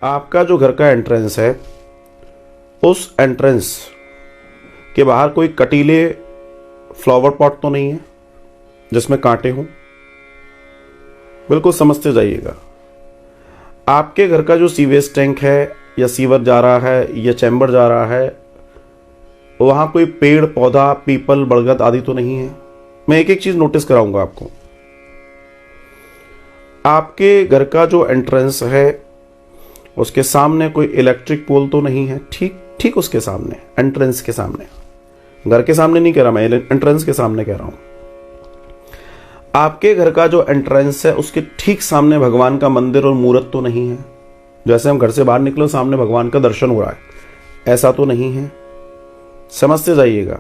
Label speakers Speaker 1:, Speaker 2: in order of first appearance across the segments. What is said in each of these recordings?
Speaker 1: आपका जो घर का एंट्रेंस है, उस एंट्रेंस के बाहर कोई कटीले फ्लावर पॉट तो नहीं है जिसमें कांटे हों? बिल्कुल समझते जाइएगा। आपके घर का जो सीवेज टैंक है या सीवर जा रहा है या चैम्बर जा रहा है, वहां कोई पेड़ पौधा पीपल बरगद आदि तो नहीं है? मैं एक एक चीज नोटिस कराऊंगा आपको। आपके घर का जो एंट्रेंस है उसके सामने कोई इलेक्ट्रिक पोल तो नहीं है? ठीक उसके सामने, एंट्रेंस के सामने, घर के सामने नहीं कह रहा मैं, एंट्रेंस के सामने कह रहा हूं। आपके घर का जो एंट्रेंस है उसके ठीक सामने भगवान का मंदिर और मूर्त तो नहीं है? जैसे हम घर से बाहर निकले सामने भगवान का दर्शन हो रहा है, ऐसा तो नहीं है? समझते जाइएगा।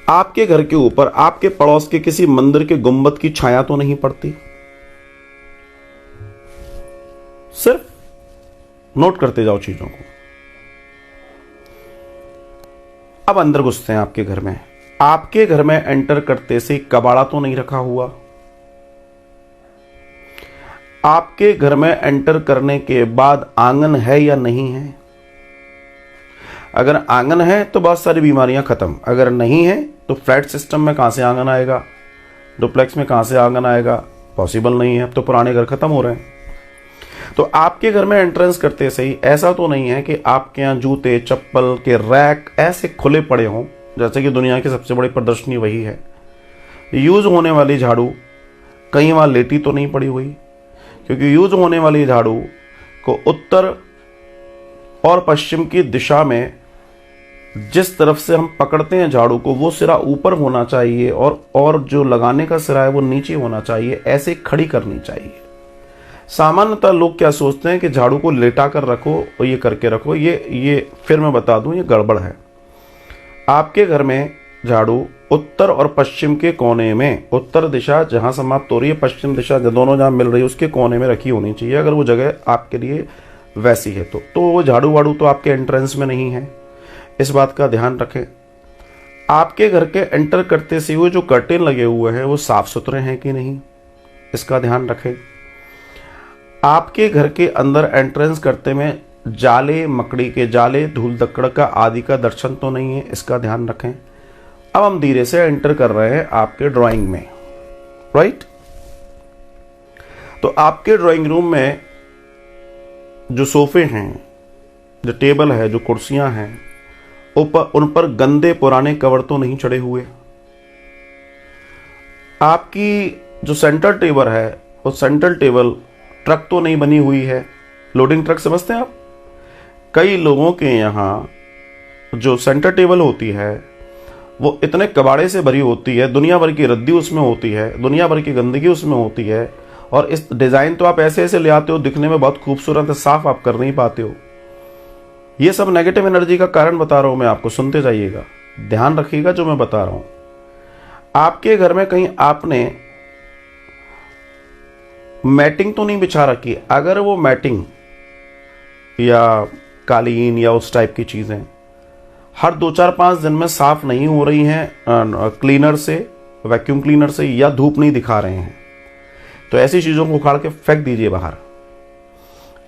Speaker 1: आपके घर के ऊपर आपके पड़ोस के किसी मंदिर के गुंबद की छाया तो नहीं पड़ती? सिर्फ नोट करते जाओ चीजों को। अब अंदर घुसते हैं आपके घर में। आपके घर में एंटर करते से कबाड़ा तो नहीं रखा हुआ? आपके घर में एंटर करने के बाद आंगन है या नहीं है? अगर आंगन है तो बहुत सारी बीमारियां खत्म, अगर नहीं है तो फ्लैट सिस्टम में कहां से आंगन आएगा, डुप्लेक्स में कहां से आंगन आएगा? पॉसिबल नहीं है। अब तो पुराने घर खत्म हो रहे हैं। तो आपके घर में एंट्रेंस करते से ही ऐसा तो नहीं है कि आपके यहां जूते चप्पल के रैक ऐसे खुले पड़े हों, जैसे कि दुनिया की सबसे बड़ी प्रदर्शनी वही है। यूज होने वाली झाड़ू कहीं वहां लेटी तो नहीं पड़ी हुई, क्योंकि यूज होने वाली झाड़ू को उत्तर और पश्चिम की दिशा में जिस तरफ से हम पकड़ते हैं झाड़ू को, वो सिरा ऊपर होना चाहिए और जो लगाने का सिरा है वो नीचे होना चाहिए, ऐसे खड़ी करनी चाहिए। सामान्यतः लोग क्या सोचते हैं कि झाड़ू को लेटा कर रखो और ये करके रखो, ये फिर मैं बता दूं ये गड़बड़ है। आपके घर में झाड़ू उत्तर और पश्चिम के कोने में, उत्तर दिशा जहां समाप्त हो रही है, पश्चिम दिशा दोनों जहां मिल रही है उसके कोने में रखी होनी चाहिए, अगर वो जगह आपके लिए वैसी है तो वो झाड़ू वाड़ू तो आपके एंट्रेंस में नहीं है। इस बात का ध्यान रखें। आपके घर के एंटर करते से हुए जो कर्टेन लगे हुए हैं वो साफ सुथरे हैं कि नहीं, इसका ध्यान रखें। आपके घर के अंदर एंट्रेंस करते में जाले, मकड़ी के जाले, धूल धक्कड़ का आदि का दर्शन तो नहीं है, इसका ध्यान रखें। अब हम धीरे से एंटर कर रहे हैं आपके ड्राइंग में, राइट? तो आपके ड्राइंग रूम में जो सोफे हैं, जो टेबल है, जो कुर्सियां हैं, उन पर गंदे पुराने कवर तो नहीं चढ़े हुए? आपकी जो सेंटर टेबल है वो सेंट्रल टेबल ट्रक तो नहीं बनी हुई है? लोडिंग ट्रक समझते हैं आप? कई लोगों के यहाँ जो सेंटर टेबल होती है वो इतने कबाड़े से भरी होती है, दुनिया भर की रद्दी उसमें होती है, दुनिया भर की गंदगी उसमें होती है, और इस डिजाइन तो आप ऐसे ऐसे ले आते हो, दिखने में बहुत खूबसूरत है, साफ आप कर नहीं पाते हो। ये सब नेगेटिव एनर्जी का कारण बता रहा हूं मैं आपको, सुनते जाइएगा, ध्यान रखिएगा जो मैं बता रहा हूं। आपके घर में कहीं आपने मैटिंग तो नहीं बिछा रखी? अगर वो मैटिंग या कालीन या उस टाइप की चीजें हर 2-4-5 दिन में साफ नहीं हो रही हैं क्लीनर से, वैक्यूम क्लीनर से, या धूप नहीं दिखा रहे हैं, तो ऐसी चीजों को उखाड़ के फेंक दीजिए बाहर।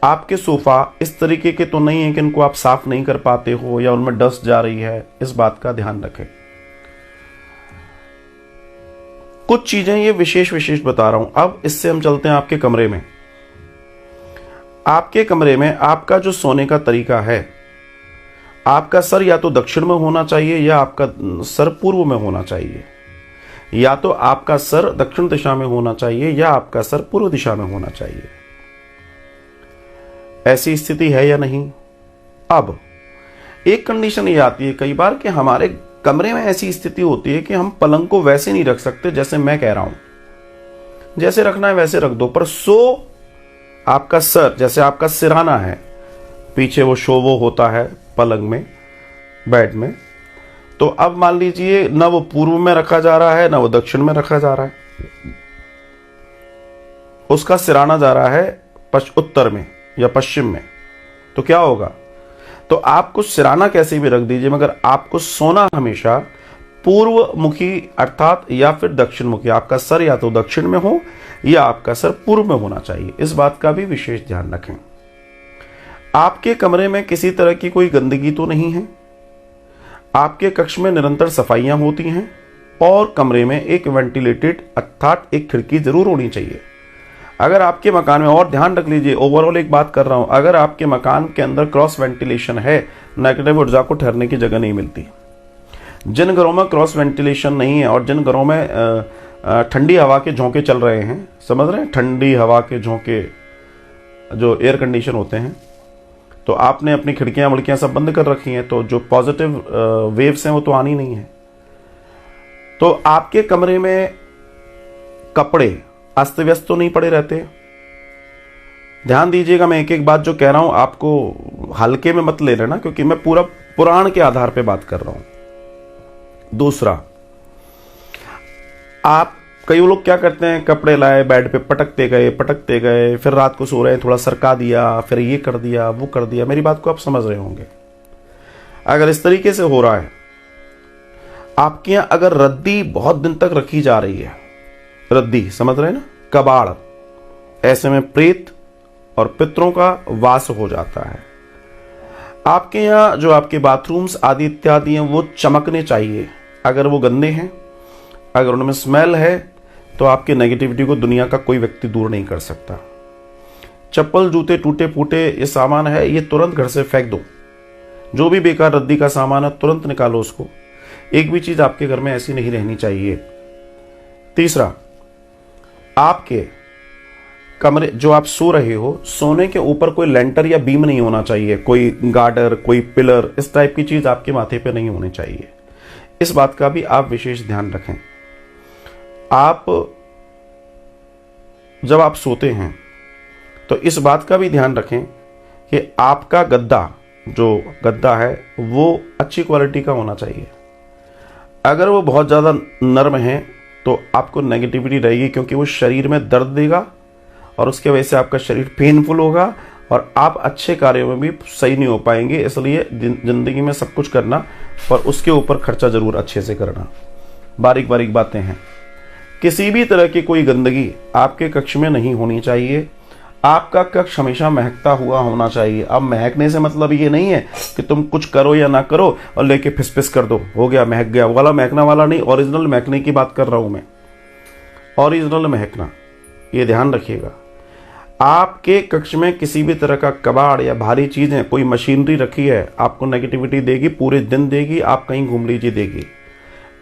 Speaker 1: आपके सोफा इस तरीके के तो नहीं है कि इनको आप साफ नहीं कर पाते हो या उनमें डस्ट जा रही है, इस बात का ध्यान रखें। कुछ चीजें ये विशेष बता रहा हूं। अब इससे हम चलते हैं आपके कमरे में। आपके कमरे में आपका जो सोने का तरीका है, आपका सर या तो दक्षिण में होना चाहिए या आपका सर पूर्व में होना चाहिए, या तो आपका सर दक्षिण दिशा में होना चाहिए या आपका सर पूर्व दिशा में होना चाहिए। ऐसी स्थिति है या नहीं? अब एक कंडीशन ये आती है कई बार कि हमारे कमरे में ऐसी स्थिति होती है कि हम पलंग को वैसे नहीं रख सकते जैसे मैं कह रहा हूं, जैसे रखना है वैसे रख दो, पर आपका सर, जैसे आपका सिरहाना है, पीछे वो वो होता है पलंग में, बेड में, तो अब मान लीजिए ना वो पूर्व में रखा जा रहा है ना वो दक्षिण में रखा जा रहा है, उसका सिरहाना जा रहा है उत्तर में या पश्चिम में, तो क्या होगा? तो आपको सिरहाना कैसे भी रख दीजिए, मगर आपको सोना हमेशा पूर्व मुखी अर्थात या फिर दक्षिण मुखी, आपका सर या तो दक्षिण में हो या आपका सर पूर्व में होना चाहिए, इस बात का भी विशेष ध्यान रखें। आपके कमरे में किसी तरह की कोई गंदगी तो नहीं है, आपके कक्ष में निरंतर सफाइयां होती हैं और कमरे में एक वेंटिलेटेड अर्थात एक खिड़की जरूर होनी चाहिए। अगर आपके मकान में, और ध्यान रख लीजिए ओवरऑल एक बात कर रहा हूं, अगर आपके मकान के अंदर क्रॉस वेंटिलेशन है, नेगेटिव ऊर्जा को ठहरने की जगह नहीं मिलती। जिन घरों में क्रॉस वेंटिलेशन नहीं है और जिन घरों में ठंडी हवा के झोंके चल रहे हैं, समझ रहे हैं, ठंडी हवा के झोंके जो एयर कंडीशन होते हैं, तो आपने अपनी खिड़कियां वड़कियां सब बंद कर रखी हैं, तो जो पॉजिटिव वेव्स हैं वो तो आनी नहीं है। तो आपके कमरे में कपड़े अस्त व्यस्त तो नहीं पड़े रहते। ध्यान दीजिएगा, मैं एक एक बात जो कह रहा हूं आपको हल्के में मत ले लेना, क्योंकि मैं पूरा पुराण के आधार पे बात कर रहा हूं। दूसरा, आप कई लोग क्या करते हैं, कपड़े लाए बेड पे पटकते गए, फिर रात को सो रहे हैं थोड़ा सरका दिया, फिर ये कर दिया वो कर दिया। मेरी बात को आप समझ रहे होंगे। अगर इस तरीके से हो रहा है, आपके यहां अगर रद्दी बहुत दिन तक रखी जा रही है, रद्दी समझ रहे हैं ना, कबाड़, ऐसे में प्रेत और पितरों का वास हो जाता है। आपके यहां जो आपके बाथरूम्स आदि इत्यादि हैं वो चमकने चाहिए। अगर वो गंदे हैं, अगर उनमें स्मेल है, तो आपके नेगेटिविटी को दुनिया का कोई व्यक्ति दूर नहीं कर सकता। चप्पल जूते टूटे फूटे ये सामान है, ये तुरंत घर से फेंक दो। जो भी बेकार रद्दी का सामान है तुरंत निकालो उसको। एक भी चीज आपके घर में ऐसी नहीं रहनी चाहिए। तीसरा, आपके कमरे जो आप सो रहे हो, सोने के ऊपर कोई लेंटर या बीम नहीं होना चाहिए, कोई गार्डर, कोई पिलर, इस टाइप की चीज आपके माथे पे नहीं होनी चाहिए। इस बात का भी आप विशेष ध्यान रखें। आप जब आप सोते हैं तो इस बात का भी ध्यान रखें कि आपका जो गद्दा है वो अच्छी क्वालिटी का होना चाहिए। अगर वो बहुत ज़्यादा नर्म है तो आपको नेगेटिविटी रहेगी, क्योंकि वो शरीर में दर्द देगा और उसके वजह से आपका शरीर पेनफुल होगा और आप अच्छे कार्यों में भी सही नहीं हो पाएंगे। इसलिए जिंदगी में सब कुछ करना, पर उसके ऊपर खर्चा जरूर अच्छे से करना। बारीक बारीक बातें हैं। किसी भी तरह की कोई गंदगी आपके कक्ष में नहीं होनी चाहिए। आपका कक्ष हमेशा महकता हुआ होना चाहिए। अब महकने से मतलब ये नहीं है कि तुम कुछ करो या ना करो और लेके फिस कर दो, हो गया महक गया, वाला महकना वाला नहीं। ओरिजिनल महकने की बात कर रहा हूं मैं, ओरिजिनल महकना, ये ध्यान रखिएगा। आपके कक्ष में किसी भी तरह का कबाड़ या भारी चीजें, कोई मशीनरी रखी है, आपको नेगेटिविटी देगी, पूरे दिन देगी, आप कहीं घूम लीजिए देगी।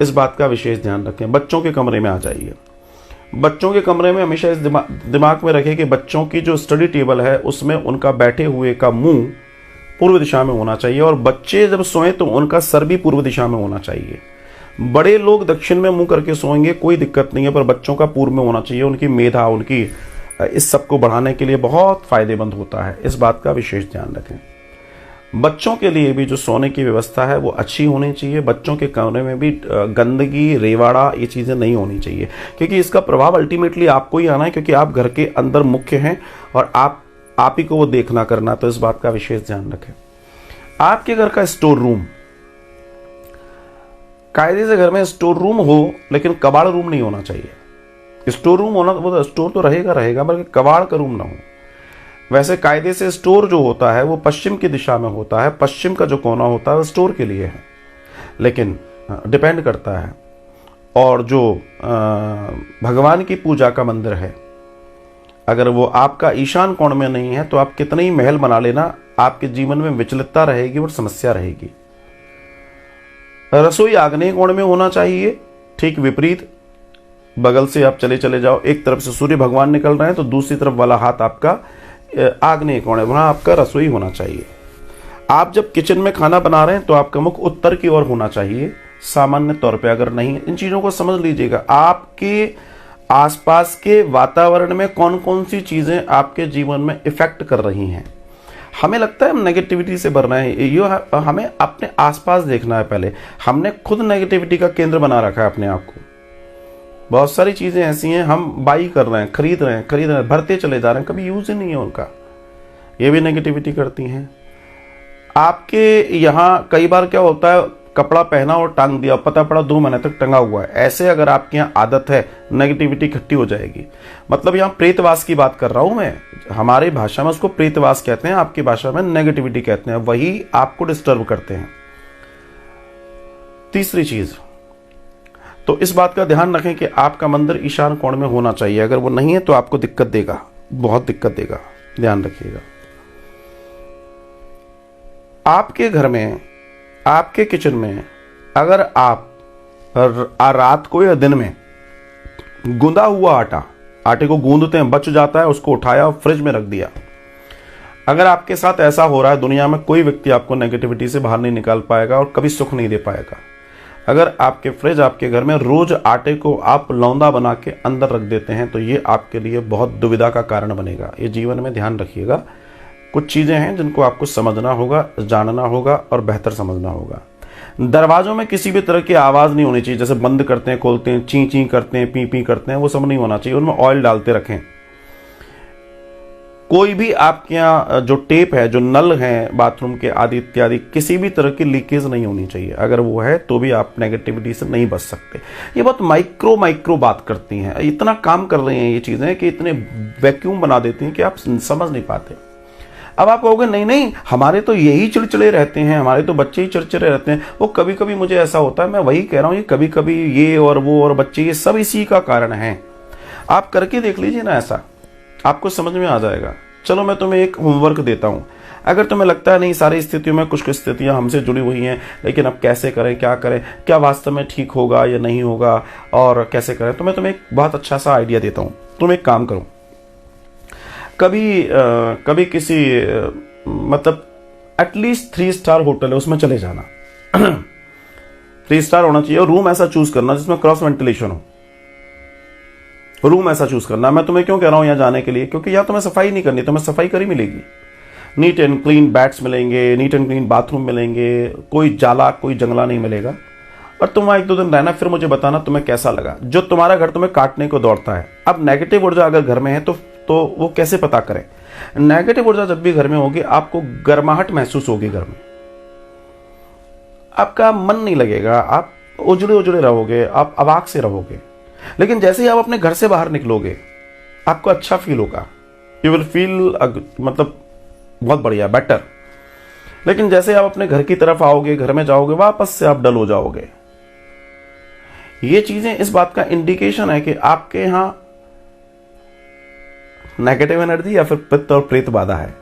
Speaker 1: इस बात का विशेष ध्यान रखें। बच्चों के कमरे में आ जाइए। बच्चों के कमरे में हमेशा इस दिमाग में रखें कि बच्चों की जो स्टडी टेबल है उसमें उनका बैठे हुए का मुंह पूर्व दिशा में होना चाहिए, और बच्चे जब सोएं तो उनका सर भी पूर्व दिशा में होना चाहिए। बड़े लोग दक्षिण में मुंह करके सोएंगे, कोई दिक्कत नहीं है, पर बच्चों का पूर्व में होना चाहिए। उनकी मेधा, उनकी इस सब को बढ़ाने के लिए बहुत फायदेमंद होता है। इस बात का विशेष ध्यान रखें। बच्चों के लिए भी जो सोने की व्यवस्था है वो अच्छी होनी चाहिए। बच्चों के कमरे में भी गंदगी, रेवाड़ा, ये चीज़ें नहीं होनी चाहिए, क्योंकि इसका प्रभाव अल्टीमेटली आपको ही आना है, क्योंकि आप घर के अंदर मुख्य हैं और आप ही को वो देखना करना। तो इस बात का विशेष ध्यान रखें। आपके घर का स्टोर रूम, कायदे से घर में स्टोर रूम हो, लेकिन कबाड़ रूम नहीं होना चाहिए। स्टोर रूम होना, वो स्टोर तो रहेगा बल्कि कबाड़ का रूम ना हो। वैसे कायदे से स्टोर जो होता है वो पश्चिम की दिशा में होता है, पश्चिम का जो कोना होता है वो स्टोर के लिए है, लेकिन डिपेंड करता है। और जो भगवान की पूजा का मंदिर है, अगर वो आपका ईशान कोण में नहीं है तो आप कितने ही महल बना लेना, आपके जीवन में विचलितता रहेगी और समस्या रहेगी। रसोई आग्नेय कोण में होना चाहिए, ठीक विपरीत बगल से आप चले जाओ। एक तरफ से सूर्य भगवान निकल रहे हैं तो दूसरी तरफ वाला हाथ आपका आग्नेय कोण है, वहां आपका रसोई होना चाहिए। आप जब किचन में खाना बना रहे हैं तो आपका मुख उत्तर की ओर होना चाहिए सामान्य तौर पे। अगर नहीं, इन चीजों को समझ लीजिएगा। आपके आसपास के वातावरण में कौन कौन सी चीजें आपके जीवन में इफेक्ट कर रही हैं। हमें लगता है हम नेगेटिविटी से भर रहे हैं, ये हमें अपने आसपास देखना है। पहले हमने खुद नेगेटिविटी का केंद्र बना रखा है अपने आप को। बहुत सारी चीजें ऐसी हैं, हम बाई कर रहे हैं, खरीद रहे हैं, भरते चले जा रहे हैं, कभी यूज ही नहीं है उनका। ये भी नेगेटिविटी करती हैं। आपके यहाँ कई बार क्या होता है, कपड़ा पहना और टांग दिया, पता पड़ा 2 महीने तक टंगा हुआ है। ऐसे अगर आपके यहाँ आदत है, नेगेटिविटी इकट्ठी हो जाएगी। मतलब यहाँ प्रेतवास की बात कर रहा हूं मैं, हमारी भाषा में उसको प्रेतवास कहते हैं, आपकी भाषा में नेगेटिविटी कहते हैं, वही आपको डिस्टर्ब करते हैं। तीसरी चीज, तो इस बात का ध्यान रखें कि आपका मंदिर ईशान कोण में होना चाहिए। अगर वो नहीं है तो आपको दिक्कत देगा, बहुत दिक्कत देगा, ध्यान रखिएगा। आपके घर में, आपके किचन में अगर आप रात को या दिन में गूंदा हुआ आटे को गूंदते हैं, बच जाता है, उसको उठाया और फ्रिज में रख दिया, अगर आपके साथ ऐसा हो रहा है, दुनिया में कोई व्यक्ति आपको नेगेटिविटी से बाहर नहीं निकाल पाएगा और कभी सुख नहीं दे पाएगा। अगर आपके फ्रिज, आपके घर में रोज आटे को आप लौंदा बना के अंदर रख देते हैं तो ये आपके लिए बहुत दुविधा का कारण बनेगा। ये जीवन में ध्यान रखिएगा। कुछ चीजें हैं जिनको आपको समझना होगा, जानना होगा और बेहतर समझना होगा। दरवाजों में किसी भी तरह की आवाज नहीं होनी चाहिए, जैसे बंद करते हैं, खोलते हैं, ची ची करते हैं, पी पी करते हैं, वो सब नहीं होना चाहिए। उनमें ऑयल डालते रखें। कोई भी आपके यहाँ जो टेप है, जो नल है बाथरूम के आदि इत्यादि, किसी भी तरह की लीकेज नहीं होनी चाहिए। अगर वो है तो भी आप नेगेटिविटी से नहीं बच सकते। ये बहुत माइक्रो बात करती हैं, इतना काम कर रही हैं ये चीजें कि इतने वैक्यूम बना देती हैं कि आप समझ नहीं पाते। अब आप कहोगे नहीं नहीं, हमारे तो यही चिड़चिड़े रहते हैं, हमारे तो बच्चे ही चिड़चिड़े रहते हैं। वो कभी कभी मुझे ऐसा होता है, मैं वही कह रहा हूँ, ये कभी कभी ये और वो और बच्चे, ये सब इसी का कारण है। आप करके देख लीजिए ना, ऐसा आपको समझ में आ जाएगा। चलो मैं तुम्हें एक होमवर्क देता हूं। अगर तुम्हें लगता है नहीं सारी स्थितियों में कुछ स्थितियां हमसे जुड़ी हुई हैं, लेकिन अब कैसे करें, क्या करें, क्या वास्तव में ठीक होगा या नहीं होगा और कैसे करें, तो मैं तुम्हें एक बहुत अच्छा सा आइडिया देता हूं। तुम एक काम करो, कभी किसी मतलब एटलीस्ट 3 स्टार होटल है, उसमें चले जाना। 3 स्टार होना चाहिए और रूम ऐसा चूज करना जिसमें क्रॉस वेंटिलेशन हो। रूम ऐसा चूज करना। मैं तुम्हें क्यों कह रहा हूं यहां जाने के लिए, क्योंकि यहां तुम्हें सफाई नहीं करनी, तुम्हें सफाई करी मिलेगी। नीट एंड क्लीन बेड्स मिलेंगे, नीट एंड क्लीन बाथरूम मिलेंगे, कोई जाला कोई जंगला नहीं मिलेगा। और तुम वहां 1-2 दिन रहना, फिर मुझे बताना तुम्हें कैसा लगा। जो तुम्हारा घर तुम्हें काटने को दौड़ता है, अब नेगेटिव ऊर्जा अगर घर में है तो वो कैसे पता करें। नेगेटिव ऊर्जा जब भी घर में होगी, आपको गर्माहट महसूस होगी घर में, आपका मन नहीं लगेगा, आप उजड़े रहोगे, आप अवाक से रहोगे। लेकिन जैसे ही आप अपने घर से बाहर निकलोगे, आपको अच्छा फील होगा, यू विल फील मतलब बहुत बढ़िया, बेटर। लेकिन जैसे आप अपने घर की तरफ आओगे, घर में जाओगे, वापस से आप डल हो जाओगे। ये चीजें इस बात का इंडिकेशन है कि आपके यहां नेगेटिव एनर्जी या फिर पित्त और प्रेत बाधा है।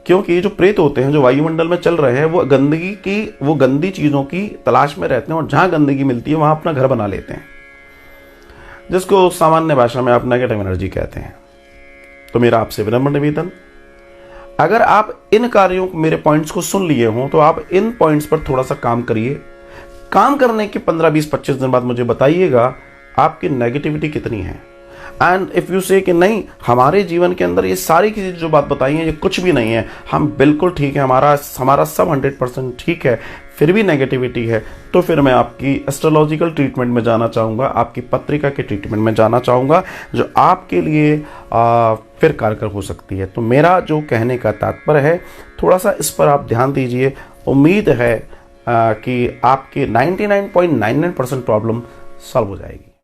Speaker 1: क्योंकि ये जो प्रेत होते हैं, जो वायुमंडल में चल रहे हैं, वो वो गंदी चीजों की तलाश में रहते हैं और जहां गंदगी मिलती है वहां अपना घर बना लेते हैं, जिसको सामान्य भाषा में आप नेगेटिव एनर्जी कहते हैं। तो मेरा आपसे विनम्र निवेदन, अगर आप इन कार्यों मेरे पॉइंट्स को सुन लिए हों तो आप इन पॉइंट्स पर थोड़ा सा काम करिए। काम करने के 15, 20, 25 दिन बाद मुझे बताइएगा आपकी नेगेटिविटी कितनी है। एंड इफ यू से कि नहीं, हमारे जीवन के अंदर ये सारी चीजें जो बात बताई हैं ये कुछ भी नहीं है, हम बिल्कुल ठीक है, हमारा सब 100% ठीक है, फिर भी नेगेटिविटी है, तो फिर मैं आपकी एस्ट्रोलॉजिकल ट्रीटमेंट में जाना चाहूँगा, आपकी पत्रिका के ट्रीटमेंट में जाना चाहूँगा, जो आपके लिए फिर कारगर हो सकती है। तो मेरा जो कहने का तात्पर्य है, थोड़ा सा इस पर आप ध्यान दीजिए। उम्मीद है कि आपकी 99.99% प्रॉब्लम सॉल्व हो जाएगी।